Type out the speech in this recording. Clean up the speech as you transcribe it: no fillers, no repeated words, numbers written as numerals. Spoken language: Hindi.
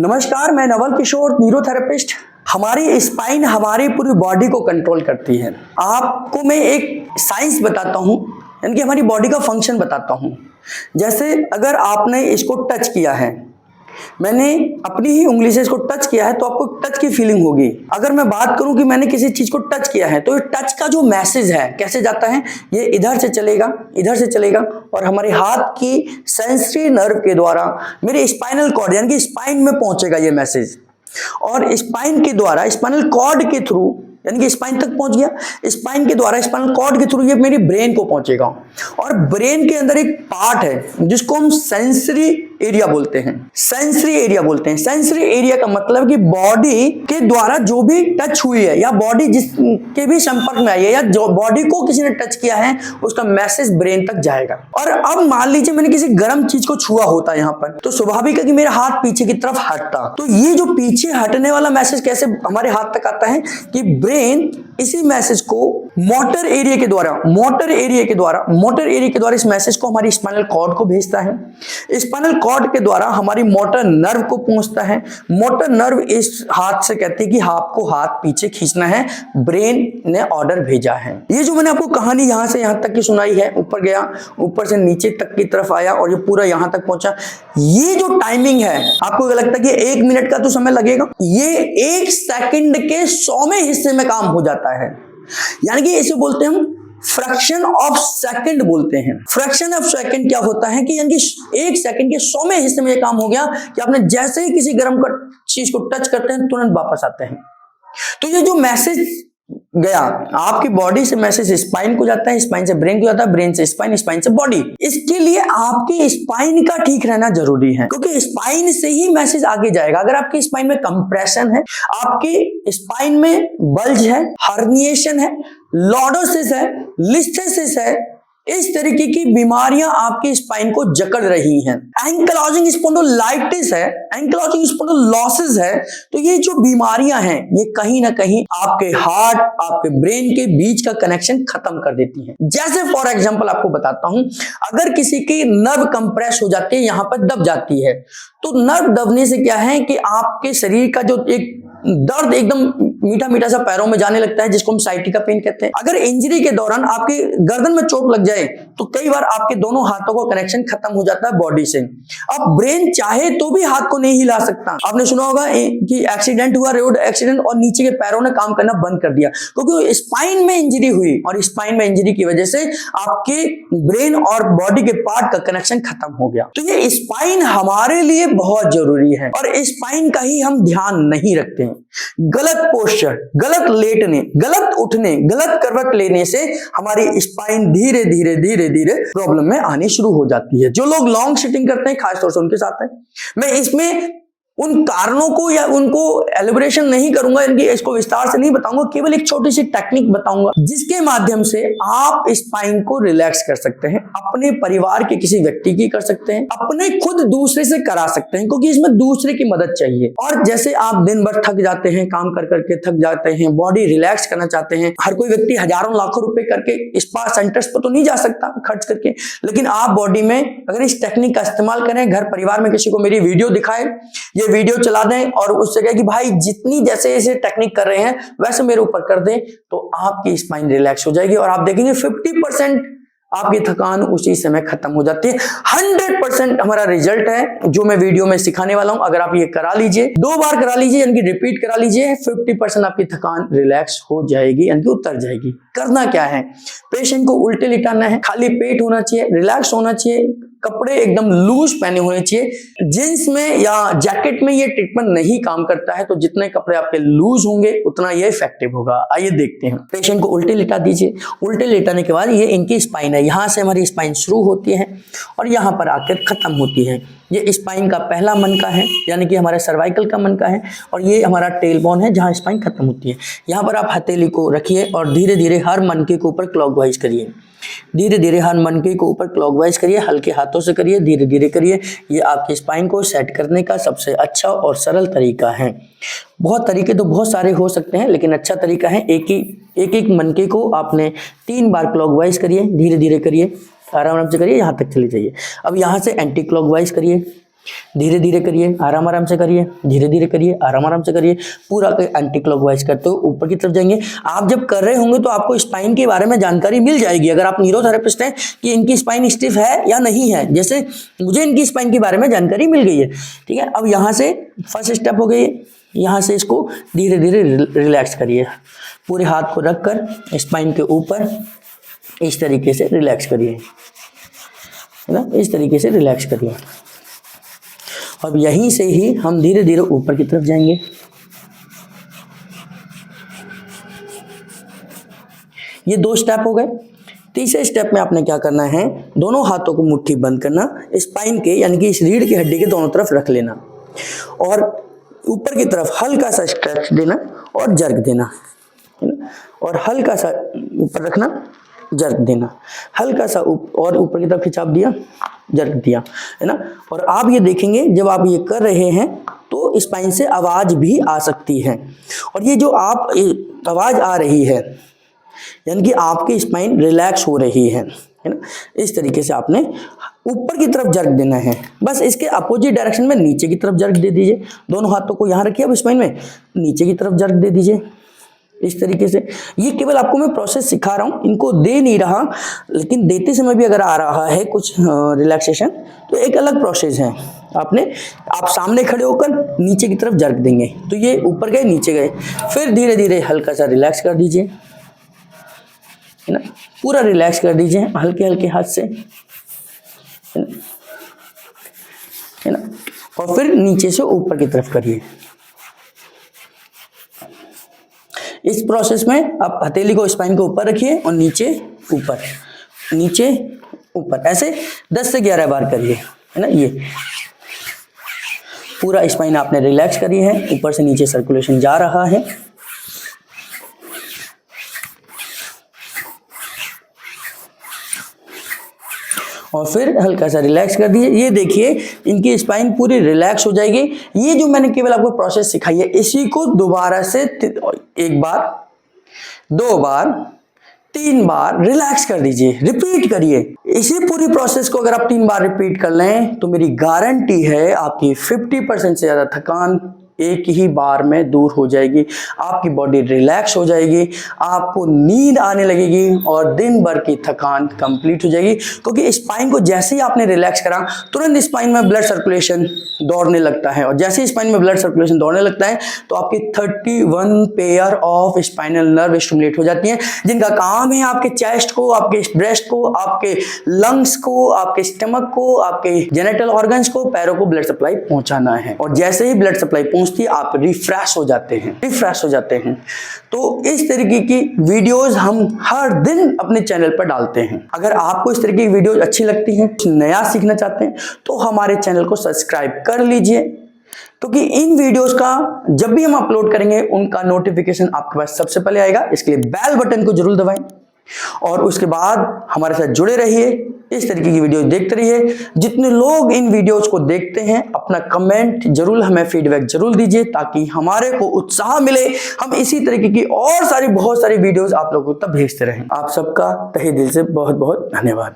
नमस्कार, मैं नवल किशोर, न्यूरोथेरेपिस्ट। हमारी स्पाइन हमारी पूरी बॉडी को कंट्रोल करती है। आपको मैं एक साइंस बताता हूँ, यानी कि हमारी बॉडी का फंक्शन बताता हूँ। जैसे अगर आपने इसको टच किया है, मैंने अपनी ही उंगली से इसको टच किया है तो आपको टच की फीलिंग होगी। अगर मैं बात करूं कि मैंने किसी चीज को टच किया है तो ये टच का जो मैसेज है कैसे जाता है, ये इधर से चलेगा और हमारे हाथ की सेंसरी नर्व के द्वारा मेरे स्पाइनल कॉर्ड यानी कि स्पाइन में पहुंचेगा ये मैसेज, और स्पाइन के द्वारा स्पाइनल कॉर्ड के थ्रू यानी कि स्पाइन तक पहुंच गया, स्पाइन के द्वारा स्पाइनल कॉर्ड के थ्रू ये मेरी ब्रेन को पहुंचेगा। और ब्रेन के अंदर एक पार्ट है जिसको हम सेंसरी एरिया बोलते हैं। सेंसरी एरिया का मतलब कि बॉडी के द्वारा जो भी टच हुई है या बॉडी जिसके भी संपर्क में आई है या जो बॉडी को किसी ने टच किया है उसका मैसेज ब्रेन तक जाएगा। और अब मान लीजिए मैंने किसी गर्म चीज को छुआ होता है यहाँ पर, तो स्वाभाविक है कि मेरा हाथ पीछे की तरफ हटता। तो ये जो पीछे हटने वाला मैसेज कैसे हमारे हाथ तक आता है कि ब्रेन इसी मैसेज को मोटर एरिया के द्वारा इस मैसेज को हमारी स्पाइनल कॉर्ड को भेजता है। स्पाइनल कॉर्ड के द्वारा हमारी मोटर नर्व को पहुंचता है। मोटर नर्व इस हाथ से कहती है कि आपको हाथ पीछे खींचना है, ब्रेन ने ऑर्डर भेजा है। ये जो मैंने आपको कहानी यहां से यहां तक की सुनाई है, ऊपर गया, ऊपर से नीचे तक की तरफ आया और ये पूरा यहां तक पहुंचा, ये जो टाइमिंग है आपको लगता है कि 1 मिनट का तो समय लगेगा, ये 1 सेकंड के 100वें हिस्से में काम हो जाता है। यानी कि इसे बोलते हैं हम फ्रैक्शन ऑफ सेकंड बोलते हैं। फ्रैक्शन ऑफ सेकंड क्या होता है कि यानी कि 1 सेकंड के 100वें हिस्से में ये काम हो गया कि आपने जैसे ही किसी गर्म चीज को टच करते हैं तुरंत वापस आते हैं। तो ये जो मैसेज गया आपकी बॉडी से, मैसेज स्पाइन को जाता है, स्पाइन से ब्रेन को जाता है, ब्रेन से स्पाइन, स्पाइन से बॉडी। इसके लिए आपकी स्पाइन का ठीक रहना जरूरी है, क्योंकि स्पाइन से ही मैसेज आगे जाएगा। अगर आपकी स्पाइन में कंप्रेशन है, आपकी स्पाइन में बल्ज है, हर्निएशन है, लॉर्डोसिस है, लिस्थेसिस है, इस तरीके की बीमारियां आपकी स्पाइन को जकड़ रही हैं, एंकलॉजिंग स्पॉन्डिलोलाइटिस है, एंकलॉजिंग स्पॉन्डिलोसिस है, तो ये जो बीमारियां हैं ये कहीं ना कहीं आपके हार्ट, आपके ब्रेन के बीच का कनेक्शन खत्म कर देती हैं। जैसे फॉर एग्जांपल आपको बताता हूं, अगर किसी की नर्व कंप्रेस हो जाती है, यहां पर दब जाती है, तो नर्व दबने से क्या है कि आपके शरीर का जो एक दर्द एकदम मीठा मीठा सा पैरों में जाने लगता है, जिसको हम साइटिका पेन कहते हैं। अगर इंजरी के दौरान आपकी गर्दन में चोट लग जाए तो कई बार आपके दोनों हाथों का कनेक्शन खत्म हो जाता है बॉडी से। अब ब्रेन चाहे तो भी हाथ को नहीं हिला सकता। आपने सुना होगा कि एक्सीडेंट हुआ, रोड एक्सीडेंट, और नीचे के पैरों ने काम करना बंद कर दिया क्योंकि स्पाइन में इंजरी हुई, और स्पाइन में इंजरी की वजह से आपके ब्रेन और बॉडी के पार्ट का कनेक्शन खत्म हो गया। तो ये स्पाइन हमारे लिए बहुत जरूरी है और स्पाइन का ही हम ध्यान नहीं रखते हैं। गलत पोस्चर, गलत लेटने, गलत उठने, गलत करवट लेने से हमारी स्पाइन धीरे धीरे प्रॉब्लम में आनी शुरू हो जाती है। जो लोग लॉन्ग सिटिंग करते हैं खासतौर से उनके साथ है। मैं इसमें उन कारणों को या उनको एलिब्रेशन नहीं करूंगा, इनकी इसको विस्तार से नहीं बताऊंगा, केवल एक छोटी सी टेक्निक बताऊंगा जिसके माध्यम से आप स्पाइन को रिलैक्स कर सकते हैं, अपने परिवार के किसी व्यक्ति की कर सकते हैं, अपने खुद दूसरे से करा सकते हैं, क्योंकि इसमें दूसरे की मदद चाहिए। और जैसे आप दिन भर थक जाते हैं, काम कर करके थक जाते हैं, बॉडी रिलैक्स करना चाहते हैं, हर कोई व्यक्ति हजारों लाखों रुपए करके स्पा सेंटर्स पर तो नहीं जा सकता खर्च करके, लेकिन आप बॉडी में अगर इस टेक्निक का इस्तेमाल करें, घर परिवार में किसी को मेरी वीडियो दिखाएं, ये वीडियो चला दें और उससे कहे कि भाई जितनी जैसे ऐसे टेक्निक कर रहे हैं वैसे मेरे ऊपर कर दें, तो आपकी स्पाइन रिलैक्स हो जाएगी और आप देखेंगे 50% आपकी थकान उसी समय खत्म हो जाती है। 100% हमारा रिजल्ट है जो मैं वीडियो में सिखाने वाला हूं। अगर आप ये करा लीजिए, 2 बार करा लीजिए, यानी कि रिपीट करा लीजिए, 50% आपकी थकान रिलैक्स हो जाएगी, यानी कि उतर जाएगी। करना क्या है, पेशेंट को उल्टे लिटाना है, खाली पेट होना चाहिए, रिलैक्स होना चाहिए, कपड़े एकदम लूज पहने होने चाहिए। जींस में या जैकेट में ये ट्रीटमेंट नहीं काम करता है, तो जितने कपड़े आपके लूज होंगे उतना ये इफेक्टिव होगा। आइए देखते हैं। पेशेंट को उल्टे लिटा दीजिए। उल्टे लिटाने के बाद ये इनकी स्पाइन है, यहाँ से हमारी स्पाइन शुरू होती है और यहाँ पर आकर खत्म होती है। ये स्पाइन का पहला मनका है, यानी कि हमारे सर्वाइकल का मनका है, और ये हमारा टेल बोन है जहाँ स्पाइन खत्म होती है। यहाँ पर आप हथेली को रखिए और धीरे धीरे हर मनके के ऊपर क्लॉकवाइज करिए। धीरे धीरे हर मनके को ऊपर क्लॉकवाइज करिए, हल्के हाथों से करिए, धीरे धीरे करिए। ये आपकी स्पाइन को सेट करने का सबसे अच्छा और सरल तरीका है। बहुत तरीके तो बहुत सारे हो सकते हैं, लेकिन अच्छा तरीका है एक मनके को आपने 3 बार क्लॉकवाइज करिए, धीरे धीरे करिए, आराम से करिए, यहाँ तक चले जाइए। अब यहाँ से एंटी क्लॉकवाइज करिए, धीरे धीरे करिए, आराम आराम से करिए, धीरे धीरे करिए, आराम आराम से करिए, पूरा एंटी क्लॉकवाइज करते हुए ऊपर की तरफ जाएंगे। आप जब कर रहे होंगे तो आपको स्पाइन के बारे में जानकारी मिल जाएगी, अगर आप न्यूरोथेरेपिस्ट हैं, कि इनकी स्पाइन स्टिफ है या नहीं है। जैसे मुझे इनकी स्पाइन के बारे में जानकारी मिल गई है, ठीक है। अब यहाँ से फर्स्ट स्टेप हो गई, यहाँ से इसको धीरे धीरे रिलैक्स करिए, पूरे हाथ को रखकर स्पाइन के ऊपर इस तरीके से रिलैक्स करिए, है ना, इस तरीके से रिलैक्स करिए। अब यहीं से ही हम धीरे धीरे ऊपर की तरफ जाएंगे। ये 2 स्टेप हो गए। तीसरे स्टेप में आपने क्या करना है, दोनों हाथों को मुट्ठी बंद करना, स्पाइन के यानी कि इस रीढ़ की हड्डी के दोनों तरफ रख लेना और ऊपर की तरफ हल्का सा स्ट्रेच देना और जर्क देना, है ना, और हल्का सा ऊपर रखना, जर्क देना, हल्का सा और ऊपर की तरफ खिंचाव दिया, जर्क दिया, है ना। और आप ये देखेंगे जब आप ये कर रहे हैं तो स्पाइन से आवाज भी आ सकती है, और ये जो आप आवाज आ रही है यानी कि आपकी स्पाइन रिलैक्स हो रही है ना। इस तरीके से आपने ऊपर की तरफ जर्क देना है। बस इसके अपोजिट डायरेक्शन में नीचे की तरफ जर्क दे दीजिए। दोनों हाथों को यहाँ रखिए, अब स्पाइन में नीचे की तरफ जर्क दे दीजिए इस तरीके से। ये केवल आपको मैं प्रोसेस सिखा रहा हूँ, इनको दे नहीं रहा, लेकिन देते समय भी अगर आ रहा है कुछ रिलैक्सेशन तो एक अलग प्रोसेस है। आप सामने खड़े होकर नीचे की तरफ जर्क देंगे तो ये ऊपर गए, नीचे गए, फिर धीरे धीरे हल्का सा रिलैक्स कर दीजिए, है ना, पूरा रिलैक्स कर दीजिए हल्के हल्के हाथ से, है ना, और फिर नीचे से ऊपर की तरफ करिए। इस प्रोसेस में आप हथेली को स्पाइन के ऊपर रखिए और नीचे ऊपर, नीचे ऊपर, ऐसे 10 से 11 बार करिए, है ना। ये पूरा स्पाइन आपने रिलैक्स करी है, ऊपर से नीचे सर्कुलेशन जा रहा है। और फिर हल्का सा रिलैक्स कर दीजिए। ये देखिए इनकी स्पाइन पूरी रिलैक्स हो जाएगी। ये जो मैंने केवल आपको प्रोसेस सिखाई है, इसी को दोबारा से 1 बार, 2 बार, 3 बार रिलैक्स कर दीजिए, रिपीट करिए। इसी पूरी प्रोसेस को अगर आप 3 बार रिपीट कर लें तो मेरी गारंटी है आपकी 50% से ज्यादा थकान एक ही बार में दूर हो जाएगी, आपकी बॉडी रिलैक्स हो जाएगी, आपको नींद आने लगेगी और दिन भर की थकान कंप्लीट हो जाएगी। क्योंकि स्पाइन को जैसे ही आपने रिलैक्स करा तुरंत स्पाइन में ब्लड सर्कुलेशन दौड़ने लगता है, और जैसे ही स्पाइन में ब्लड सर्कुलेशन दौड़ने लगता है तो आपकी 31 pair of spinal nerve stimulate हो जाती हैं, जिनका काम है आपके चेस्ट को, आपके ब्रेस्ट को, आपके लंग्स को, आपके स्टमक को, आपके जेनिटल ऑर्गन्स को, पैरों को ब्लड सप्लाई पहुंचाना है। और जैसे ही ब्लड सप्लाई आप रिफ्रेश हो जाते हैं। तो इस तरीके की वीडियोस हम हर दिन अपने चैनल पर डालते हैं। अगर आपको इस तरीके की वीडियोस अच्छी लगती हैं, कुछ नया सीखना चाहते हैं, तो हमारे चैनल को सब्सक्राइब कर लीजिए, क्योंकि इन वीडियोस का जब भी हम अपलोड करेंगे उनका नोटिफिकेशन आपके पास सबसे पहले आएगा। इसके लिए बेल बटन को जरूर दबाएं और उसके बाद हमारे साथ जुड़े रहिए, इस तरीके की वीडियो देखते रहिए। जितने लोग इन वीडियोस को देखते हैं अपना कमेंट जरूर, हमें फीडबैक जरूर दीजिए, ताकि हमारे को उत्साह मिले, हम इसी तरीके की और बहुत सारी वीडियोस आप लोगों तक भेजते रहें। आप सबका तहे दिल से बहुत बहुत धन्यवाद।